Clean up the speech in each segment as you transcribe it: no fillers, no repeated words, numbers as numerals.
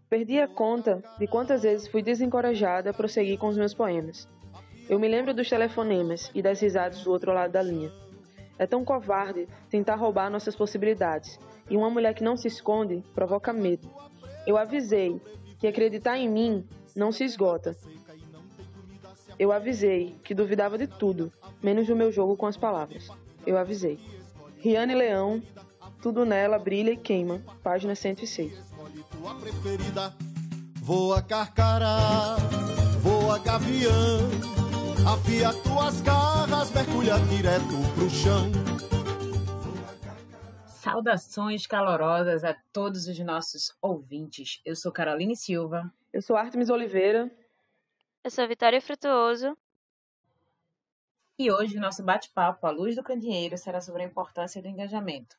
Perdi a conta de quantas vezes fui desencorajada a prosseguir com os meus poemas. Eu me lembro dos telefonemas e das risadas do outro lado da linha. É tão covarde tentar roubar nossas possibilidades, e uma mulher que não se esconde provoca medo. Eu avisei que acreditar em mim não se esgota. Eu avisei que duvidava de tudo, menos do meu jogo com as palavras. Eu avisei. Riane Leão, Tudo Nela Brilha e Queima, página 106. Escolhe tua preferida. Voa carcará, voa gavião, afia tuas garras, mergulha direto pro chão. Saudações calorosas a todos os nossos ouvintes. Eu sou Caroline Silva. Eu sou Artemis Oliveira. Eu sou Vitória Frutuoso. E hoje o nosso bate-papo à luz do candeeiro será sobre a importância do engajamento.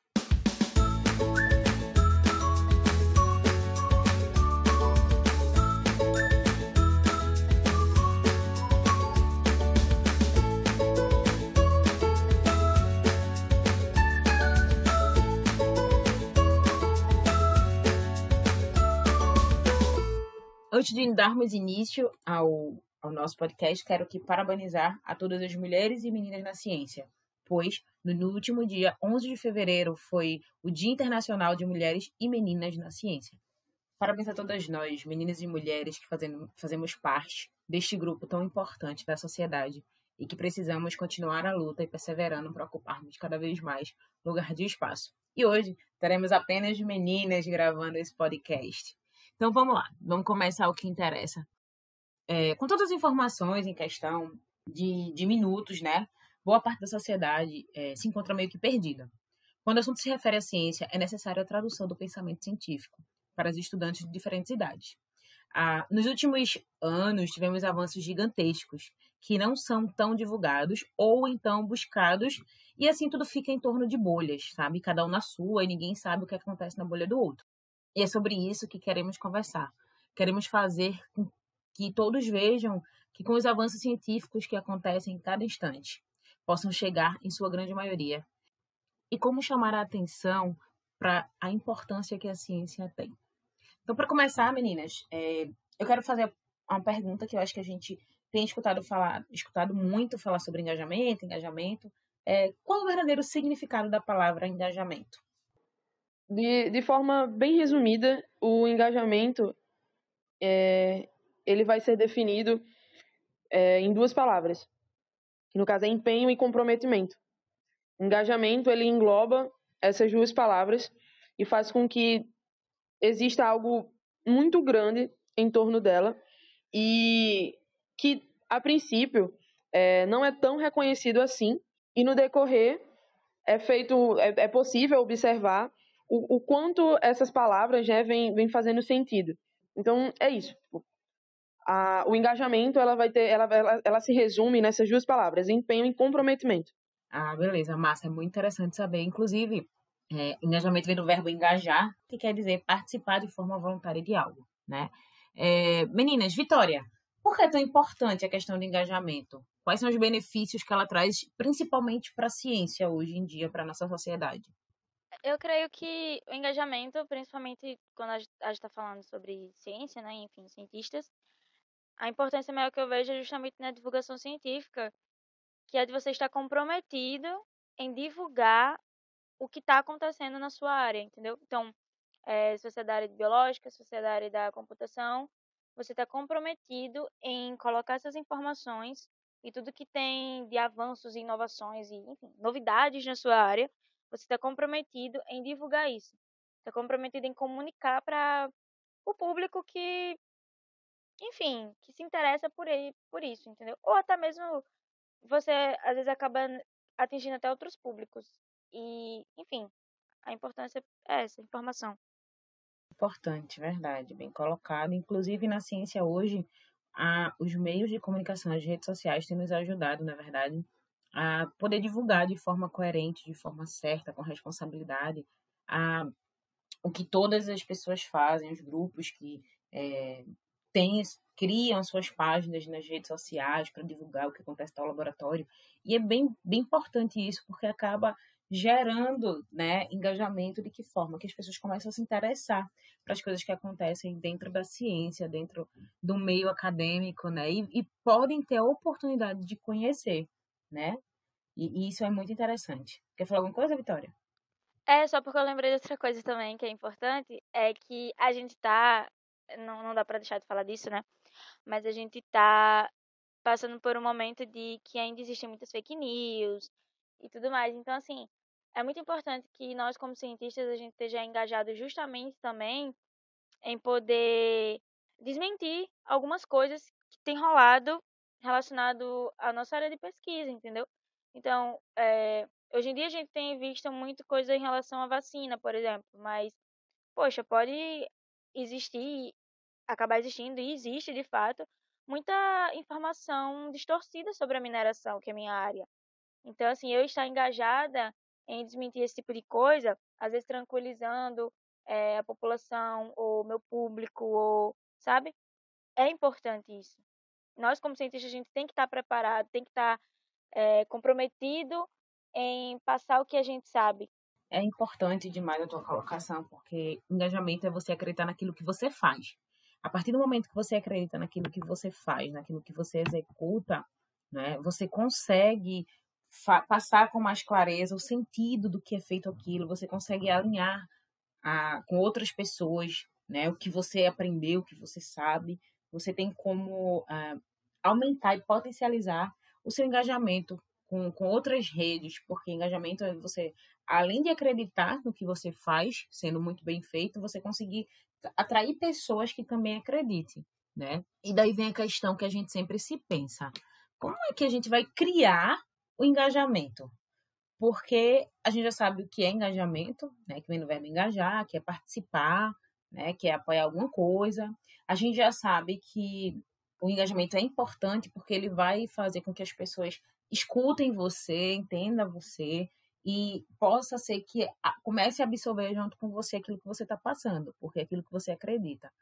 Antes de darmos início ao nosso podcast, quero aqui parabenizar a todas as mulheres e meninas na ciência, pois no último dia 11 de fevereiro foi o Dia Internacional de Mulheres e Meninas na Ciência. Parabéns a todas nós, meninas e mulheres que fazemos parte deste grupo tão importante da sociedade e que precisamos continuar a luta e perseverando para ocuparmos cada vez mais lugar de espaço. E hoje teremos apenas meninas gravando esse podcast. Então vamos lá, vamos começar o que interessa. Com todas as informações em questão de minutos, né? Boa parte da sociedade se encontra meio que perdida. Quando o assunto se refere à ciência, é necessária a tradução do pensamento científico para os estudantes de diferentes idades. Nos últimos anos, tivemos avanços gigantescos que não são tão divulgados ou então buscados, e assim tudo fica em torno de bolhas, sabe? Cada um na sua e ninguém sabe o que acontece na bolha do outro. E é sobre isso que queremos conversar. Queremos fazer com que todos vejam que com os avanços científicos que acontecem em cada instante, possam chegar em sua grande maioria. E como chamar a atenção para a importância que a ciência tem. Então, para começar, meninas, eu quero fazer uma pergunta que eu acho que a gente tem escutado muito falar sobre engajamento. Qual é o verdadeiro significado da palavra engajamento? De forma bem resumida, o engajamento ele vai ser definido em duas palavras, que no caso é empenho e comprometimento. Engajamento, ele engloba essas duas palavras e faz com que exista algo muito grande em torno dela e que, a princípio, não é tão reconhecido assim, e no decorrer é possível observar o quanto essas palavras vêm fazendo sentido. Então, é isso. O engajamento, ela se resume nessas duas palavras, empenho e comprometimento. Beleza, massa, é muito interessante saber. Inclusive, engajamento vem do verbo engajar, que quer dizer participar de forma voluntária de algo, né? Meninas, Vitória, por que é tão importante a questão do engajamento? Quais são os benefícios que ela traz, principalmente para a ciência hoje em dia, para a nossa sociedade? Eu creio que o engajamento, principalmente quando a gente está falando sobre ciência, né, enfim, cientistas, a importância maior que eu vejo é justamente na divulgação científica, que é de você estar comprometido em divulgar o que está acontecendo na sua área, entendeu? Então, se você é da área de biológica, se você é da área da computação, você está comprometido em colocar essas informações e tudo que tem de avanços e inovações e, enfim, novidades na sua área, você está comprometido em divulgar isso. Está comprometido em comunicar para o público que, enfim, que se interessa por isso, entendeu? Ou até mesmo você, às vezes, acaba atingindo até outros públicos. E, enfim, a importância é essa, informação. Importante, verdade, bem colocado. Inclusive, na ciência hoje, os meios de comunicação, as redes sociais têm nos ajudado, na verdade, a poder divulgar de forma coerente, de forma certa, com responsabilidade, o que todas as pessoas fazem, os grupos que criam suas páginas nas redes sociais para divulgar o que acontece no laboratório. E é bem, bem importante isso, porque acaba gerando, né, engajamento. De que forma? Que as pessoas começam a se interessar para as coisas que acontecem dentro da ciência, dentro do meio acadêmico, né, e podem ter a oportunidade de conhecer, né, e isso é muito interessante. Quer falar alguma coisa, Vitória? Só porque eu lembrei de outra coisa também que é importante, é que a gente não dá pra deixar de falar disso, né? Mas a gente tá passando por um momento de que ainda existem muitas fake news e tudo mais. Então, assim, é muito importante que nós, como cientistas, a gente esteja engajado justamente também em poder desmentir algumas coisas que tem rolado relacionado à nossa área de pesquisa, entendeu? Então, hoje em dia a gente tem visto muito coisa em relação à vacina, por exemplo, mas, poxa, pode existir, acabar existindo, e existe de fato, muita informação distorcida sobre a mineração, que é a minha área. Então, assim, eu estar engajada em desmentir esse tipo de coisa, às vezes tranquilizando a população, ou meu público, ou, sabe? É importante isso. Nós, como cientistas, a gente tem que estar preparado, tem que estar comprometido em passar o que a gente sabe. É importante demais a tua colocação, porque engajamento é você acreditar naquilo que você faz. A partir do momento que você acredita naquilo que você faz, naquilo que você executa, né, você consegue passar com mais clareza o sentido do que é feito aquilo, você consegue alinhar com outras pessoas, né, o que você aprendeu, o que você sabe, você tem como aumentar e potencializar o seu engajamento com outras redes, porque engajamento é você, além de acreditar no que você faz, sendo muito bem feito, você conseguir atrair pessoas que também acreditem, né? E daí vem a questão que a gente sempre se pensa: como é que a gente vai criar o engajamento? Porque a gente já sabe o que é engajamento, né? Que vem do verbo engajar, que é participar, né? Que é apoiar alguma coisa. A gente já sabe que o engajamento é importante porque ele vai fazer com que as pessoas escutem você, entendam você e possa ser que comece a absorver junto com você aquilo que você está passando, porque é aquilo que você acredita.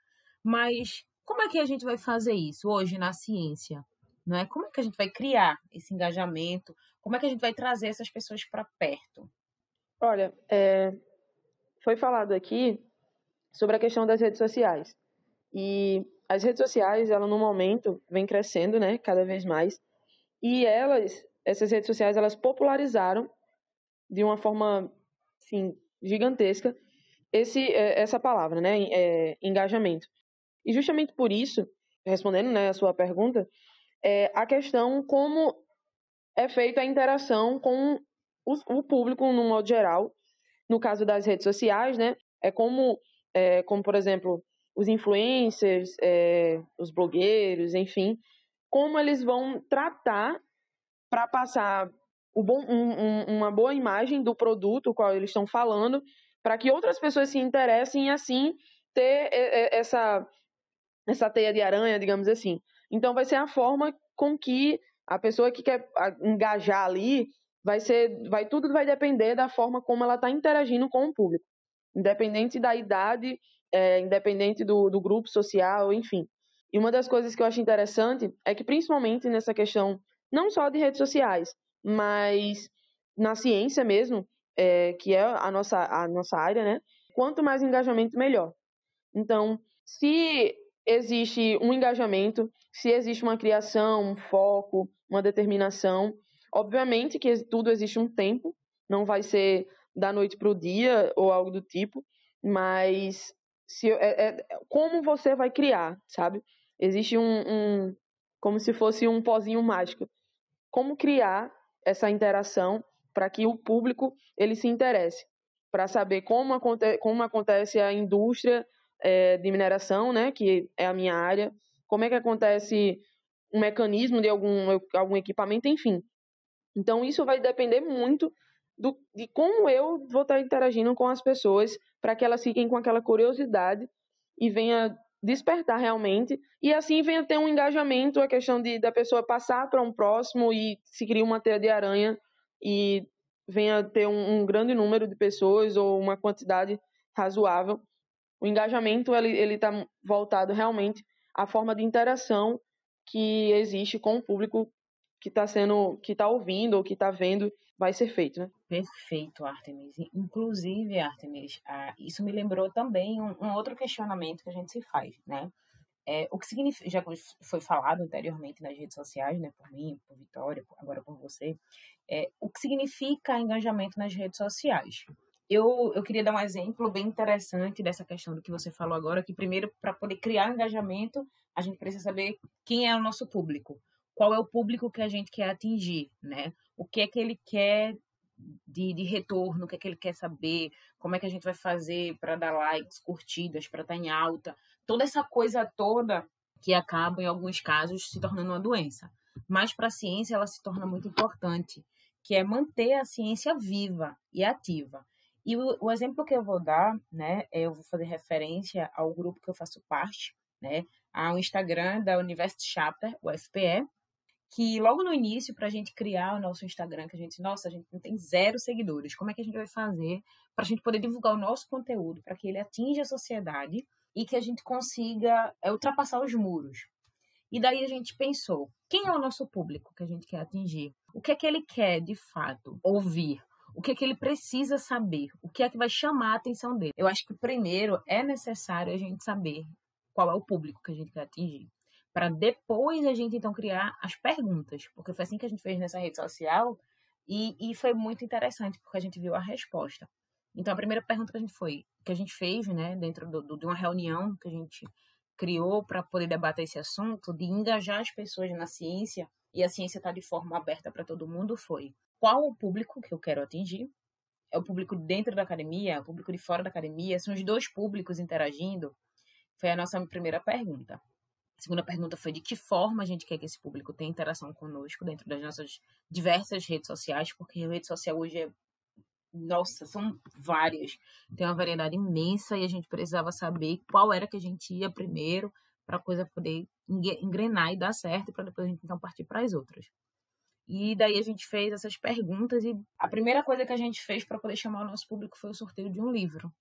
Mas como é que a gente vai fazer isso hoje na ciência? Não é? Como é que a gente vai criar esse engajamento? Como é que a gente vai trazer essas pessoas para perto? Olha, foi falado aqui sobre a questão das redes sociais. E as redes sociais, ela no momento vem crescendo, né, cada vez mais. E essas redes sociais, elas popularizaram de uma forma, assim, gigantesca essa palavra, né, engajamento. E justamente por isso, respondendo, né, a sua pergunta, a questão como é feita a interação com o público no modo geral. No caso das redes sociais, né, como por exemplo, os influencers, os blogueiros, enfim, como eles vão tratar para passar uma boa imagem do produto, o qual eles estão falando, para que outras pessoas se interessem e assim ter essa teia de aranha, digamos assim. Então vai ser a forma com que a pessoa que quer engajar ali tudo vai depender da forma como ela está interagindo com o público, independente da idade, independente do grupo social, enfim. E uma das coisas que eu acho interessante é que, principalmente nessa questão, não só de redes sociais, mas na ciência mesmo, que é a nossa área, né? Quanto mais engajamento, melhor. Então, se existe um engajamento, se existe uma criação, um foco, uma determinação, obviamente que tudo existe um tempo, não vai ser da noite para o dia ou algo do tipo, mas como você vai criar, sabe? Existe como se fosse um pozinho mágico. Como criar essa interação para que o público ele se interesse, para saber como acontece a indústria de mineração, né, que é a minha área, como é que acontece um mecanismo de algum equipamento, enfim. Então, isso vai depender muito de como eu vou estar interagindo com as pessoas para que elas fiquem com aquela curiosidade e venha despertar realmente, e assim venha ter um engajamento, a questão da pessoa passar para um próximo e se cria uma teia de aranha e venha ter um grande número de pessoas ou uma quantidade razoável. O engajamento ele está voltado realmente à forma de interação que existe com o público que está ouvindo ou que está vendo, vai ser feito, né? Perfeito, Artemis. Inclusive, Artemis, isso me lembrou também um outro questionamento que a gente se faz, né? O que significa, já foi falado anteriormente nas redes sociais, né, por mim, por Vitória, agora por você, o que significa engajamento nas redes sociais. Eu queria dar um exemplo bem interessante dessa questão do que você falou agora, que primeiro, para poder criar engajamento, a gente precisa saber quem é o nosso público, qual é o público que a gente quer atingir, né? O que é que ele quer de retorno, o que é que ele quer saber, como é que a gente vai fazer para dar likes, curtidas, para estar em alta, toda essa coisa toda que acaba, em alguns casos, se tornando uma doença. Mas para a ciência ela se torna muito importante, que é manter a ciência viva e ativa. E o exemplo que eu vou dar, né, eu vou fazer referência ao grupo que eu faço parte, né, ao Instagram da University Chapter, o UFPE, que logo no início, para a gente criar o nosso Instagram, que a gente não tem 0 seguidores, como é que a gente vai fazer para a gente poder divulgar o nosso conteúdo, para que ele atinja a sociedade e que a gente consiga ultrapassar os muros? E daí a gente pensou, quem é o nosso público que a gente quer atingir? O que é que ele quer, de fato, ouvir? O que é que ele precisa saber? O que é que vai chamar a atenção dele? Eu acho que primeiro é necessário a gente saber qual é o público que a gente quer atingir, para depois a gente então criar as perguntas, porque foi assim que a gente fez nessa rede social e foi muito interessante, porque a gente viu a resposta. Então a primeira pergunta que a gente fez, né, dentro de uma reunião que a gente criou para poder debater esse assunto, de engajar as pessoas na ciência, e a ciência está de forma aberta para todo mundo, foi: qual o público que eu quero atingir? É o público dentro da academia? É o público de fora da academia? São os dois públicos interagindo? Foi a nossa primeira pergunta. A segunda pergunta foi de que forma a gente quer que esse público tenha interação conosco dentro das nossas diversas redes sociais, porque a rede social hoje nossa, são várias. Tem uma variedade imensa e a gente precisava saber qual era que a gente ia primeiro para a coisa poder engrenar e dar certo, para depois a gente então partir para as outras. E daí a gente fez essas perguntas e a primeira coisa que a gente fez para poder chamar o nosso público foi o sorteio de um livro.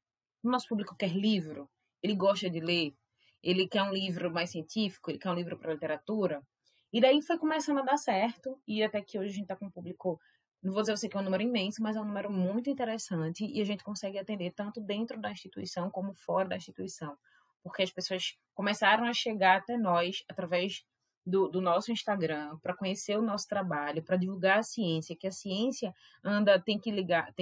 O nosso público quer livro, ele gosta de ler, ele quer um livro mais científico, ele quer um livro para literatura. E daí foi começando a dar certo e até que hoje a gente está com um público, não vou dizer você que é um número imenso, mas é um número muito interessante e a gente consegue atender tanto dentro da instituição como fora da instituição. Porque as pessoas começaram a chegar até nós através do nosso Instagram, para conhecer o nosso trabalho, para divulgar a ciência, que a ciência tem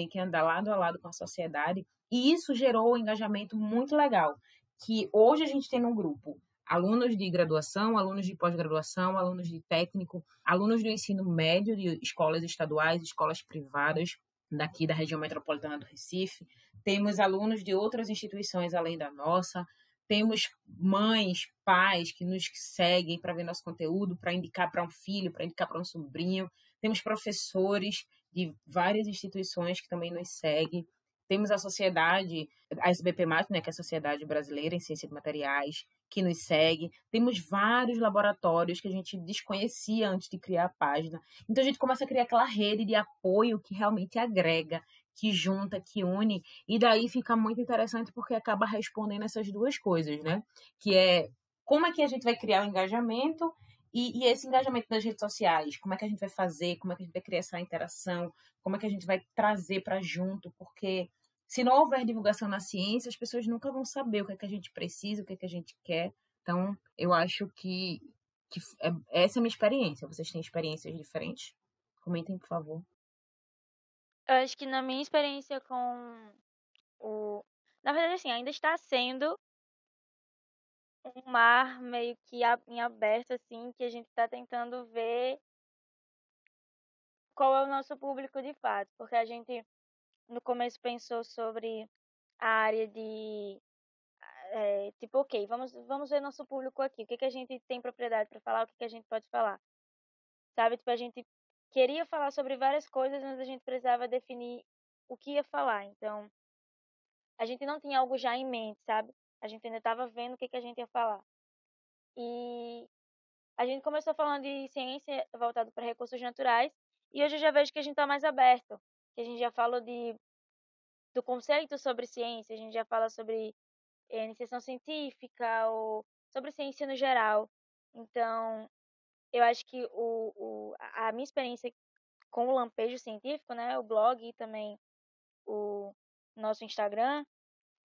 que andar lado a lado com a sociedade, e isso gerou um engajamento muito legal, que hoje a gente tem no grupo alunos de graduação, alunos de pós-graduação, alunos de técnico, alunos do ensino médio de escolas estaduais, escolas privadas daqui da região metropolitana do Recife, temos alunos de outras instituições além da nossa, temos mães, pais que nos seguem para ver nosso conteúdo, para indicar para um filho, para indicar para um sobrinho. Temos professores de várias instituições que também nos seguem. Temos a sociedade, a SBPMAT, né, que é a Sociedade Brasileira em Ciência de Materiais, que nos segue. Temos vários laboratórios que a gente desconhecia antes de criar a página. Então a gente começa a criar aquela rede de apoio que realmente agrega, que junta, que une, e daí fica muito interessante porque acaba respondendo essas duas coisas, né? Que é como é que a gente vai criar o engajamento e esse engajamento nas redes sociais, como é que a gente vai fazer, como é que a gente vai criar essa interação, como é que a gente vai trazer para junto, porque se não houver divulgação na ciência, as pessoas nunca vão saber o que é que a gente precisa, o que é que a gente quer. Então, eu acho que essa é a minha experiência. Vocês têm experiências diferentes? Comentem, por favor. Eu acho que na minha experiência com o. Na verdade, assim, ainda está sendo um mar meio que em aberto, assim, que a gente está tentando ver qual é o nosso público de fato. Porque a gente, no começo, pensou sobre a área de. Tipo, ok, vamos ver nosso público aqui. O que a gente tem propriedade para falar, o que a gente pode falar. Sabe? Tipo, a gente queria falar sobre várias coisas, mas a gente precisava definir o que ia falar. Então, a gente não tinha algo já em mente, sabe? A gente ainda estava vendo o que a gente ia falar. E a gente começou falando de ciência voltado para recursos naturais, e hoje eu já vejo que a gente está mais aberto, que a gente já falou de do conceito sobre ciência, a gente já fala sobre iniciação científica ou sobre ciência no geral. Então, eu acho que a minha experiência com o Lampejo Científico, né, o blog e também o nosso Instagram,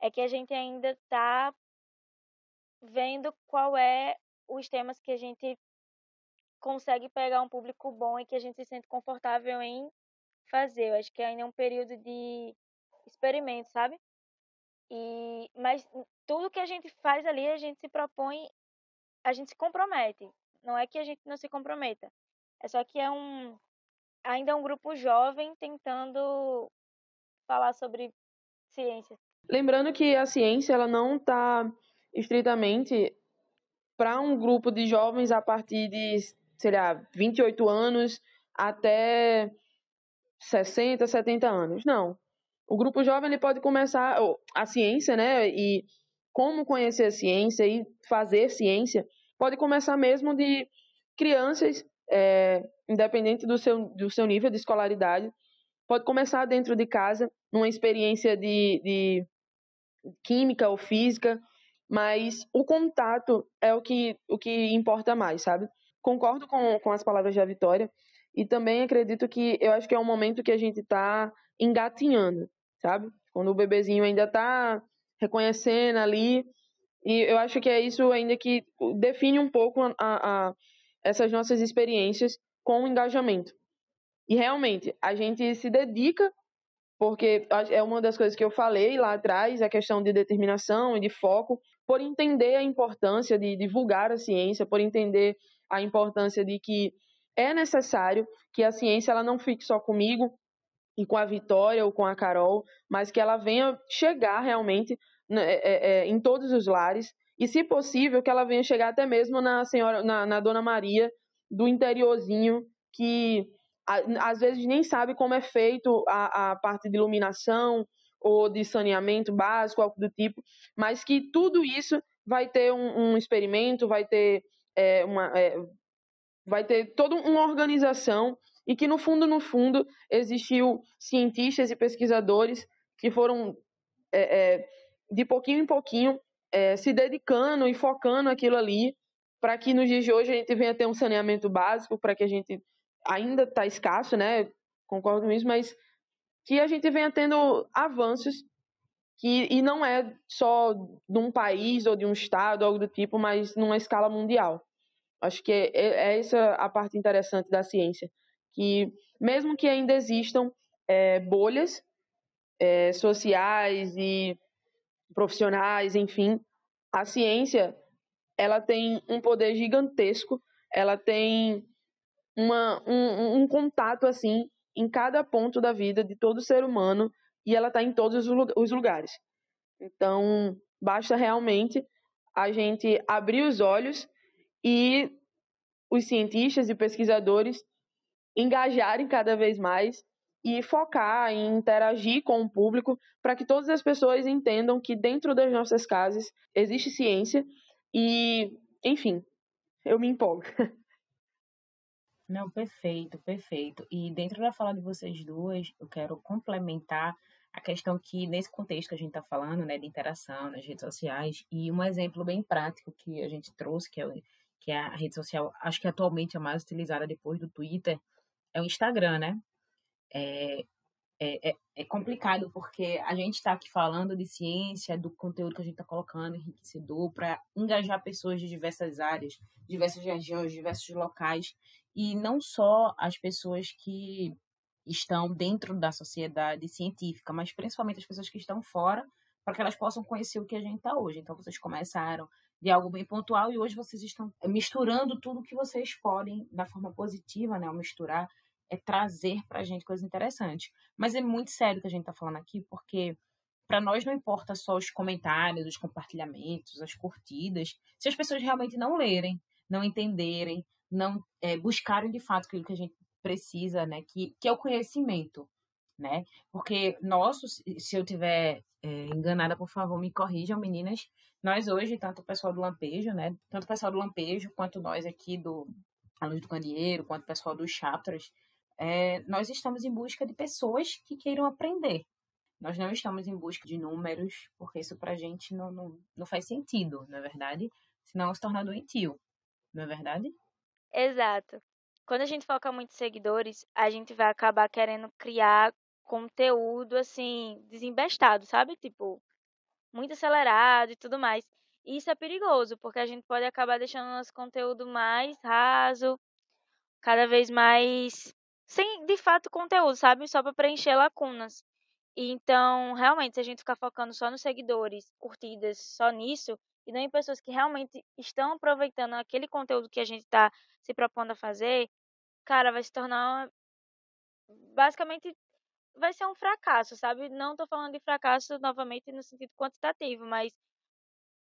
é que a gente ainda está vendo qual é os temas que a gente consegue pegar um público bom e que a gente se sente confortável em fazer. Eu acho que ainda é um período de experimento, sabe? Mas tudo que a gente faz ali, a gente se propõe, a gente se compromete. Não é que a gente não se comprometa. É só que ainda é um grupo jovem tentando falar sobre ciência. Lembrando que a ciência ela não está estritamente para um grupo de jovens a partir de, sei lá, 28 anos até 60, 70 anos. Não. O grupo jovem ele pode começar a ciência, né? E como conhecer a ciência e fazer ciência pode começar mesmo de crianças, independente do seu nível de escolaridade. Pode começar dentro de casa, numa experiência de química ou física, mas o contato é o que importa mais, sabe? Concordo com as palavras da Vitória e também acredito que eu acho que é um momento que a gente está engatinhando, sabe? Quando o bebezinho ainda está reconhecendo ali, e eu acho que é isso ainda que define um pouco essas nossas experiências com o engajamento. E realmente, a gente se dedica, porque é uma das coisas que eu falei lá atrás, a questão de determinação e de foco, por entender a importância de divulgar a ciência, por entender a importância de que é necessário que a ciência ela não fique só comigo e com a Vitória ou com a Carol, mas que ela venha chegar realmente em todos os lares e, se possível, que ela venha chegar até mesmo na Dona Maria do interiorzinho, que às vezes nem sabe como é feito a parte de iluminação ou de saneamento básico, algo do tipo, mas que tudo isso vai ter um experimento, vai ter toda uma organização e que, no fundo, existiu cientistas e pesquisadores que foram, de pouquinho em pouquinho, se dedicando e focando aquilo ali para que nos dias de hoje a gente venha ter um saneamento básico, para que a gente ainda está escasso, né? Concordo com isso, mas que a gente venha tendo avanços e não é só de um país ou de um estado, algo do tipo, mas numa escala mundial. Acho que é essa a parte interessante da ciência, que mesmo que ainda existam bolhas sociais e profissionais, enfim, a ciência ela tem um poder gigantesco, ela tem um contato assim em cada ponto da vida de todo ser humano e ela está em todos os lugares. Então, basta realmente a gente abrir os olhos e os cientistas e pesquisadores engajarem cada vez mais e focar em interagir com o público para que todas as pessoas entendam que dentro das nossas casas existe ciência e, enfim, eu me empolgo. Não, perfeito, perfeito. E dentro da fala de vocês duas, eu quero complementar a questão que, nesse contexto que a gente está falando, né, de interação nas redes sociais, e um exemplo bem prático que a gente trouxe, que é a rede social, acho que atualmente a mais utilizada depois do Twitter, é o Instagram, né? É complicado porque a gente está aqui falando de ciência, do conteúdo que a gente está colocando, enriquecedor, para engajar pessoas de diversas áreas, diversas regiões, diversos locais, e não só as pessoas que estão dentro da sociedade científica, mas principalmente as pessoas que estão fora, para que elas possam conhecer o que a gente está hoje. Então, vocês começaram de algo bem pontual e hoje vocês estão misturando tudo que vocês podem, da forma positiva, né, ao misturar, trazer para a gente coisas interessantes. Mas é muito sério o que a gente está falando aqui, porque para nós não importa só os comentários, os compartilhamentos, as curtidas, se as pessoas realmente não lerem, não entenderem, não buscarem de fato aquilo que a gente precisa, né, que é o conhecimento, né? Porque se eu tiver enganada, por favor, me corrijam, meninas. Nós hoje, tanto o pessoal do Lampejo, né, tanto o pessoal do Lampejo quanto nós aqui do A Luz do Candeeiro, quanto o pessoal dos chapters, nós estamos em busca de pessoas que queiram aprender, Nós não estamos em busca de números, porque isso pra gente não faz sentido, não é verdade? Senão se torna doentio, não é verdade? Exato. Quando a gente foca muito em seguidores, a gente vai acabar querendo criar conteúdo assim, desembestado, sabe? Tipo, muito acelerado e tudo mais. E isso é perigoso, porque a gente pode acabar deixando nosso conteúdo mais raso, cada vez mais sem de fato conteúdo, sabe? Só para preencher lacunas. E então, realmente, se a gente ficar focando só nos seguidores, curtidas, só nisso, e não em pessoas que realmente estão aproveitando aquele conteúdo que a gente está se propondo a fazer, cara, vai se tornar basicamente vai ser um fracasso, sabe? Não tô falando de fracasso novamente no sentido quantitativo, mas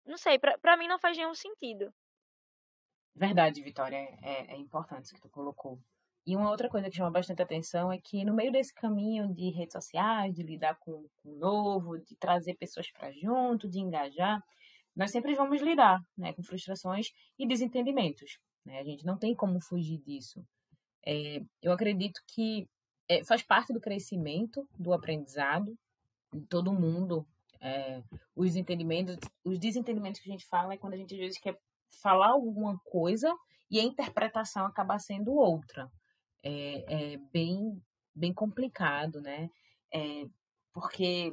não sei, pra mim não faz nenhum sentido. Verdade, Vitória, é importante isso que tu colocou. E uma outra coisa que chama bastante atenção é que no meio desse caminho de redes sociais, de lidar com o novo, de trazer pessoas para junto, de engajar, nós sempre vamos lidar, né, com frustrações e desentendimentos, né? A gente não tem como fugir disso. Eu acredito que faz parte do crescimento, do aprendizado de todo mundo. Os desentendimentos que a gente fala é quando a gente às vezes quer falar alguma coisa e a interpretação acaba sendo outra. É bem complicado, né? Porque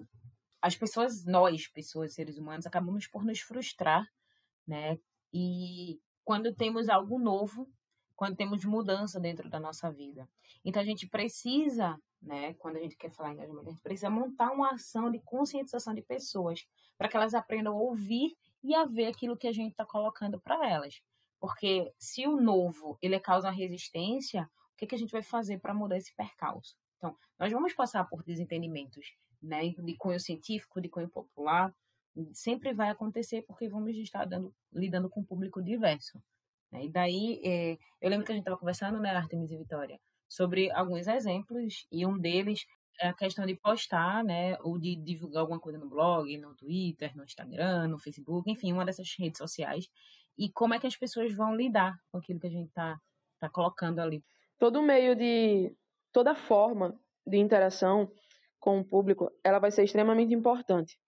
as pessoas, nós, pessoas, seres humanos, acabamos por nos frustrar, né? E quando temos algo novo, quando temos mudança dentro da nossa vida. Então a gente precisa, né, quando a gente quer falar em engajamento, a gente precisa montar uma ação de conscientização de pessoas para que elas aprendam a ouvir e a ver aquilo que a gente está colocando para elas. Porque se o novo ele causa uma resistência, o que a gente vai fazer para mudar esse percalço? Então, nós vamos passar por desentendimentos, né, de cunho científico, de cunho popular, sempre vai acontecer porque vamos estar lidando com um público diverso. Né? E daí, eu lembro que a gente estava conversando, né, Artemis e Vitória, sobre alguns exemplos, e um deles é a questão de postar, né, ou de divulgar alguma coisa no blog, no Twitter, no Instagram, no Facebook, enfim, uma dessas redes sociais, e como é que as pessoas vão lidar com aquilo que a gente tá colocando ali. Toda forma de interação com o público, ela vai ser extremamente importante.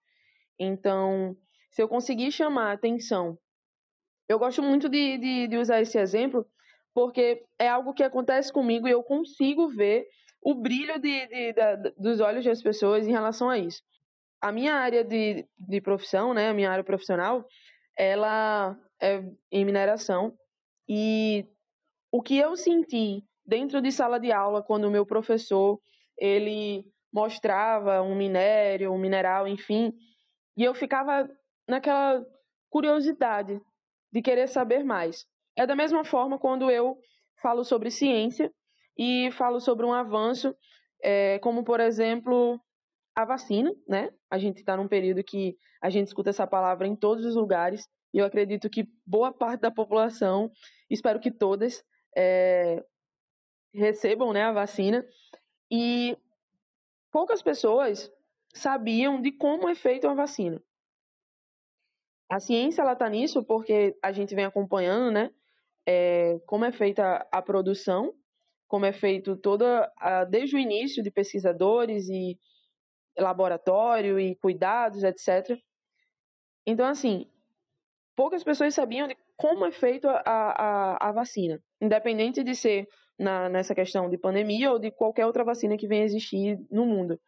Então, se eu conseguir chamar a atenção, eu gosto muito de usar esse exemplo, porque é algo que acontece comigo e eu consigo ver o brilho dos olhos das pessoas em relação a isso. A minha área de profissão, né, a minha área profissional, ela é em mineração, e o que eu senti dentro de sala de aula quando o meu professor ele mostrava um minério, um mineral, enfim, e eu ficava naquela curiosidade de querer saber mais. É da mesma forma quando eu falo sobre ciência e falo sobre um avanço, como, por exemplo, a vacina, né? A gente está num período que a gente escuta essa palavra em todos os lugares, e eu acredito que boa parte da população, espero que todas, recebam, né, a vacina, e poucas pessoas sabiam de como é feita a vacina. A ciência ela está nisso porque a gente vem acompanhando, né, como é feita a produção, como é feito desde o início de pesquisadores e laboratório e cuidados, etc. Então, assim, poucas pessoas sabiam de como é feita a vacina, independente de ser nessa questão de pandemia ou de qualquer outra vacina que venha existir no mundo.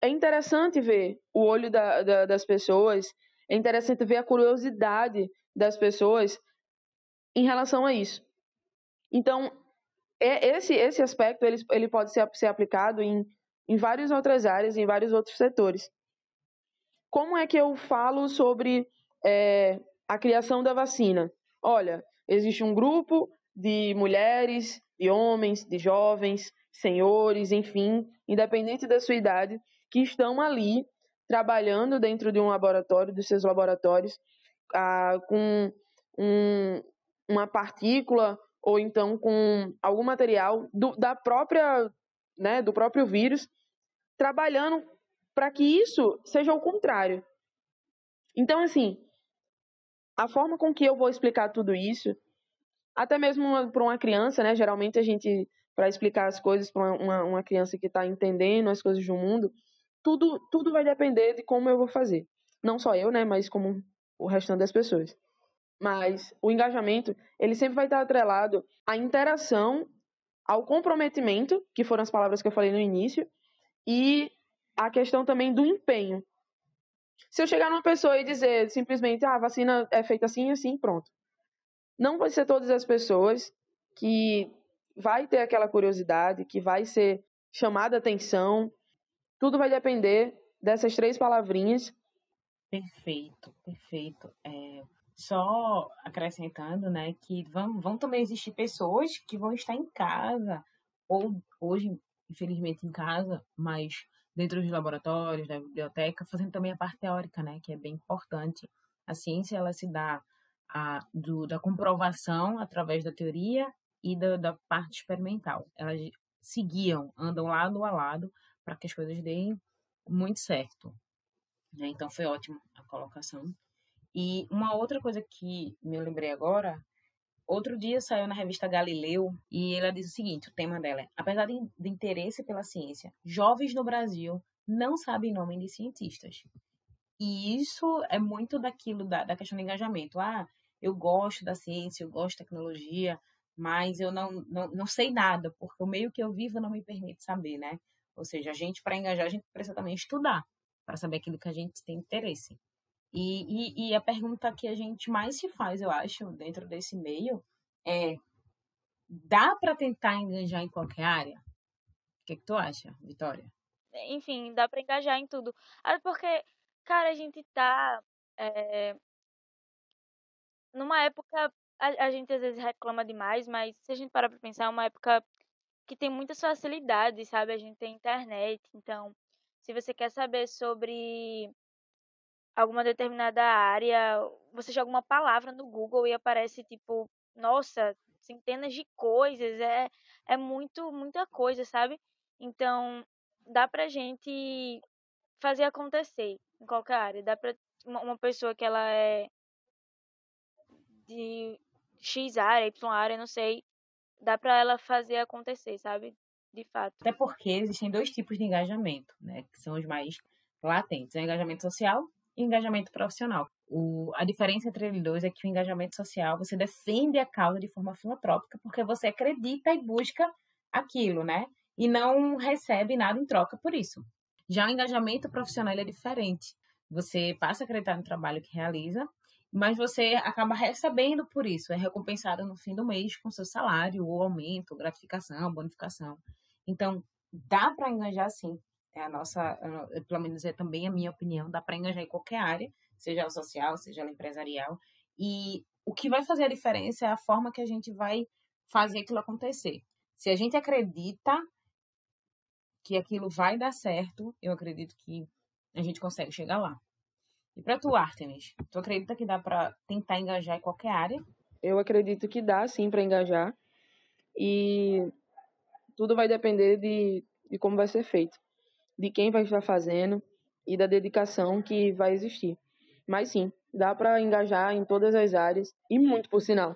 É interessante ver o olho das pessoas, é interessante ver a curiosidade das pessoas em relação a isso. Então, esse aspecto ele pode ser aplicado em várias outras áreas, em vários outros setores. Como é que eu falo sobre a criação da vacina? Olha, existe um grupo de mulheres, de homens, de jovens, senhores, enfim, independente da sua idade, que estão ali trabalhando dentro de um laboratório, dos seus laboratórios, com uma partícula ou então com algum material da própria, né, do próprio vírus, trabalhando para que isso seja o contrário. Então, assim, a forma com que eu vou explicar tudo isso, até mesmo para uma criança, né? Geralmente a gente, para explicar as coisas para uma criança que está entendendo as coisas do mundo, tudo vai depender de como eu vou fazer. Não só eu, né, mas como o restante das pessoas. Mas o engajamento, ele sempre vai estar atrelado à interação, ao comprometimento, que foram as palavras que eu falei no início, e a questão também do empenho. Se eu chegar numa pessoa e dizer simplesmente, a vacina é feita assim e assim, pronto. Não vai ser todas as pessoas que vai ter aquela curiosidade, que vai ser chamada a atenção. Tudo vai depender dessas 3 palavrinhas. Perfeito, perfeito. Só acrescentando, né, que vão também existir pessoas que vão estar em casa, ou hoje, infelizmente, em casa, mas dentro dos laboratórios, da biblioteca, fazendo também a parte teórica, né, que é bem importante. A ciência, ela se dá da comprovação através da teoria e da parte experimental. Elas se guiam, andam lado a lado para que as coisas deem muito certo. Né? Então, foi ótimo a colocação. E uma outra coisa que me lembrei agora, outro dia saiu na revista Galileu e ela diz o seguinte, o tema dela é: apesar de interesse pela ciência, jovens no Brasil não sabem nome de cientistas. E isso é muito daquilo, da questão do engajamento. Eu gosto da ciência, eu gosto da tecnologia, mas eu não sei nada, porque o meio que eu vivo não me permite saber, né? Ou seja, para engajar, a gente precisa também estudar, para saber aquilo que a gente tem interesse. E a pergunta que a gente mais se faz, eu acho, dentro desse meio é: dá para tentar engajar em qualquer área? O que tu acha, Vitória? Enfim, dá pra engajar em tudo. Até porque, cara, a gente tá numa época, a gente às vezes reclama demais, mas se a gente parar pra pensar, é uma época que tem muitas facilidades, sabe? A gente tem internet, então, se você quer saber sobre alguma determinada área, você joga uma palavra no Google e aparece, tipo, nossa, centenas de coisas, é muita coisa, sabe? Então, dá pra gente fazer acontecer em qualquer área. Dá pra uma pessoa que ela é de X área, Y área, não sei, dá pra ela fazer acontecer, sabe? De fato. Até porque existem 2 tipos de engajamento, né? Que são os mais latentes: o engajamento social e o engajamento profissional. A diferença entre eles dois é que o engajamento social, você defende a causa de forma filantrópica porque você acredita e busca aquilo, né? E não recebe nada em troca por isso. Já o engajamento profissional é diferente. Você passa a acreditar no trabalho que realiza, mas você acaba recebendo por isso. É recompensado no fim do mês com seu salário, ou aumento, gratificação, bonificação. Então, dá para engajar sim. É pelo menos é também a minha opinião, dá para engajar em qualquer área, seja ela social, seja ela empresarial. E o que vai fazer a diferença é a forma que a gente vai fazer aquilo acontecer. Se a gente acredita que aquilo vai dar certo, eu acredito que a gente consegue chegar lá. E para tu, Artemis, tu acredita que dá para tentar engajar em qualquer área? Eu acredito que dá sim para engajar, e tudo vai depender de como vai ser feito, de quem vai estar fazendo e da dedicação que vai existir. Mas sim, dá para engajar em todas as áreas, e muito, por sinal.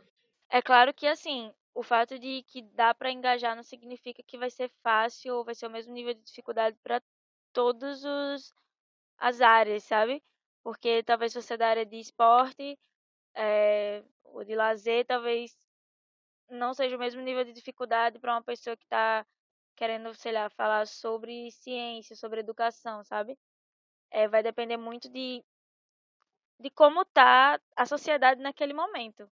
É claro que, assim, o fato de que dá pra engajar não significa que vai ser fácil ou vai ser o mesmo nível de dificuldade para todas as áreas, sabe? Porque talvez você é da área de esporte, ou de lazer, talvez não seja o mesmo nível de dificuldade para uma pessoa que tá querendo, sei lá, falar sobre ciência, sobre educação, sabe? Vai depender muito de como tá a sociedade naquele momento.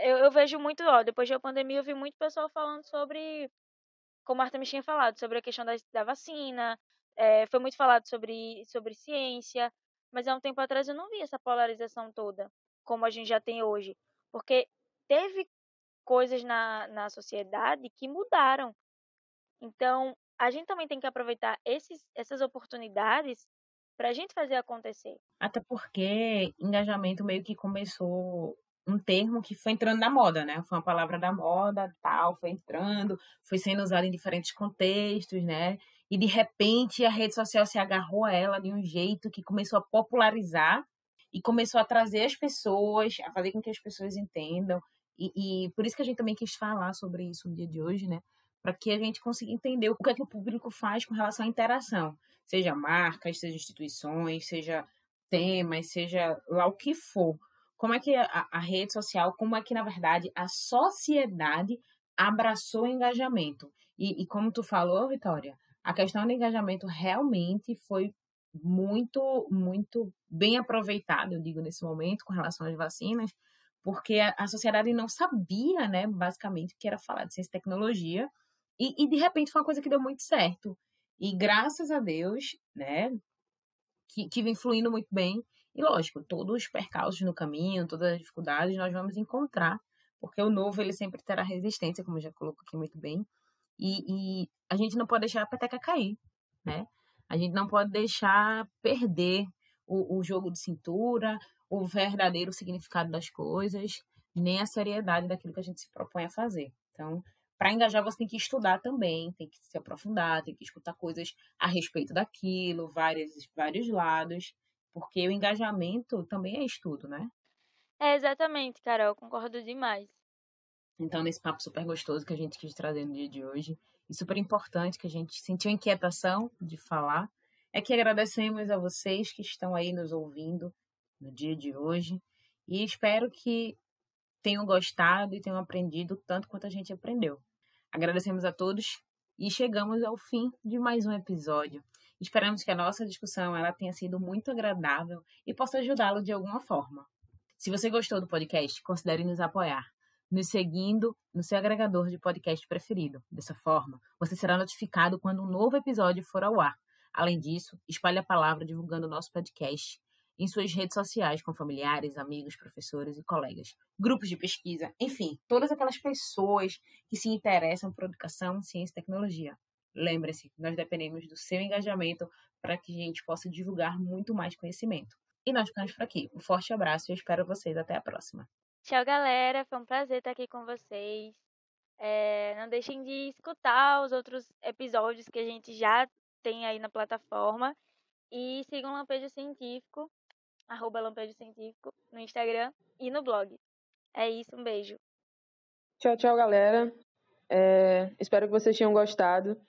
Eu vejo muito, depois da pandemia, eu vi muito pessoal falando sobre, como a Artemis tinha falado, sobre a questão da vacina, foi muito falado sobre ciência, mas há um tempo atrás eu não vi essa polarização toda, como a gente já tem hoje. Porque teve coisas na sociedade que mudaram. Então, a gente também tem que aproveitar essas oportunidades para a gente fazer acontecer. Até porque engajamento meio que começou um termo que foi entrando na moda, né? Foi uma palavra da moda, tal, foi entrando, foi sendo usado em diferentes contextos, né? E de repente a rede social se agarrou a ela de um jeito que começou a popularizar e começou a trazer as pessoas, a fazer com que as pessoas entendam. E por isso que a gente também quis falar sobre isso no dia de hoje, né? Para que a gente consiga entender o que é que o público faz com relação à interação. seja marcas, seja instituições, seja temas, seja lá o que for. Como é que a rede social, como é que, na verdade, a sociedade abraçou o engajamento? E como tu falou, Vitória, a questão do engajamento realmente foi muito, muito bem aproveitada, eu digo, nesse momento, com relação às vacinas, porque a sociedade não sabia, né, basicamente, o que era falar de ciência e tecnologia, e de repente foi uma coisa que deu muito certo. E graças a Deus, né, que vem fluindo muito bem. E lógico, todos os percalços no caminho, todas as dificuldades nós vamos encontrar, porque o novo ele sempre terá resistência, como já colocou aqui muito bem. E a gente não pode deixar a peteca cair, né? A gente não pode deixar perder o jogo de cintura, o verdadeiro significado das coisas, nem a seriedade daquilo que a gente se propõe a fazer. Então, para engajar, você tem que estudar também, tem que se aprofundar, tem que escutar coisas a respeito daquilo, vários lados, porque o engajamento também é estudo, né? É, exatamente, Carol, concordo demais. Então, nesse papo super gostoso que a gente quis trazer no dia de hoje, e super importante que a gente sentiu inquietação de falar, é que agradecemos a vocês que estão aí nos ouvindo no dia de hoje, e espero que tenham gostado e tenham aprendido tanto quanto a gente aprendeu. Agradecemos a todos e chegamos ao fim de mais um episódio. Esperamos que a nossa discussão ela tenha sido muito agradável e possa ajudá-lo de alguma forma. Se você gostou do podcast, considere nos apoiar, nos seguindo no seu agregador de podcast preferido. Dessa forma, você será notificado quando um novo episódio for ao ar. Além disso, espalhe a palavra divulgando o nosso podcast em suas redes sociais com familiares, amigos, professores e colegas, grupos de pesquisa, enfim, todas aquelas pessoas que se interessam por educação, ciência e tecnologia. Lembre-se, nós dependemos do seu engajamento para que a gente possa divulgar muito mais conhecimento. E nós ficamos por aqui. Um forte abraço e eu espero vocês até a próxima. Tchau, galera. Foi um prazer estar aqui com vocês. Não deixem de escutar os outros episódios que a gente já tem aí na plataforma. E sigam o Lampejo Científico, @lampejo-científico, no Instagram e no blog. É isso, um beijo. Tchau, tchau, galera. Espero que vocês tenham gostado.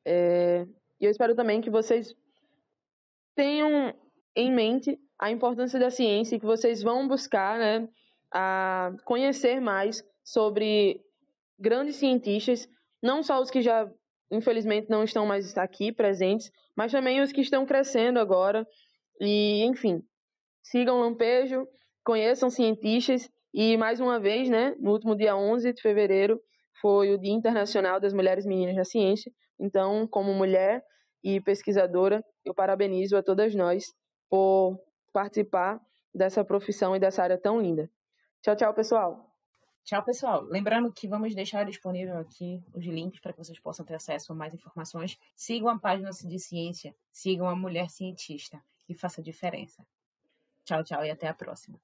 E eu espero também que vocês tenham em mente a importância da ciência e que vocês vão buscar, né, a conhecer mais sobre grandes cientistas, não só os que já, infelizmente, não estão mais aqui presentes, mas também os que estão crescendo agora. E, enfim, sigam o Lampejo, conheçam cientistas e, mais uma vez, né, no último dia 11 de fevereiro, foi o Dia Internacional das Mulheres e Meninas na Ciência. Então, como mulher e pesquisadora, eu parabenizo a todas nós por participar dessa profissão e dessa área tão linda. Tchau, tchau, pessoal. Tchau, pessoal. Lembrando que vamos deixar disponível aqui os links para que vocês possam ter acesso a mais informações. Sigam a página de ciência, sigam a Mulher Cientista e faça a diferença. Tchau, tchau e até a próxima.